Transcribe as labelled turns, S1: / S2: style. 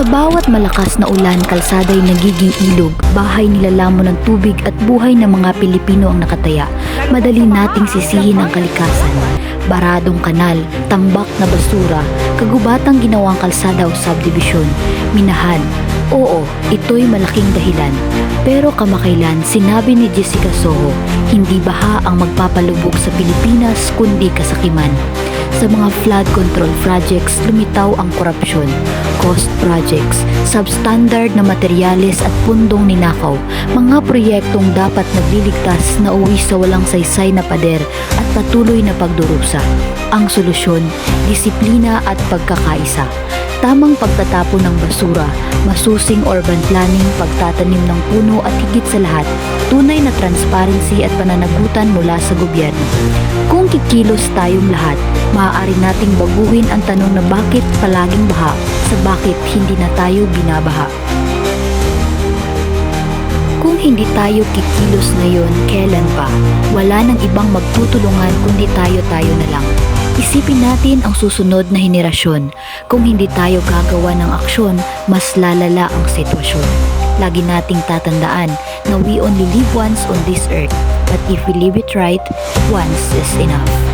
S1: Sa bawat malakas na ulan, kalsada ay nagiging ilog, bahay nilalamon ng tubig at buhay ng mga Pilipino ang nakataya. Madali nating sisihin ang kalikasan. Baradong kanal, tambak na basura, kagubatang ginawang kalsada o subdivision, minahan. Oo, ito'y malaking dahilan. Pero kamakailan, sinabi ni Jessica Soho, hindi baha ang magpapalubog sa Pilipinas kundi kasakiman. Sa mga flood control projects, lumitaw ang korupsyon, cost projects, substandard na materyales at pundong ninakaw, mga proyektong dapat nagliligtas na uwi sa walang saysay na pader at patuloy na pagdurusa. Ang solusyon, disiplina at pagkakaisa. Tamang pagtatapon ng basura, masusing urban planning, pagtatanim ng puno at higit sa lahat, tunay na transparency at pananagutan mula sa gobyerno. Kung kikilos tayong lahat, maaari nating baguhin ang tanong na bakit palaging baha sa bakit hindi na tayo binabaha. Kung hindi tayo kikilos ngayon, kailan pa? Wala nang ibang magtutulungan kundi tayo-tayo na lang. Isipin natin ang susunod na henerasyon. Kung hindi tayo gagawa ng aksyon, mas lalala ang sitwasyon. Lagi nating tatandaan na we only live once on this earth. But if we live it right, once is enough.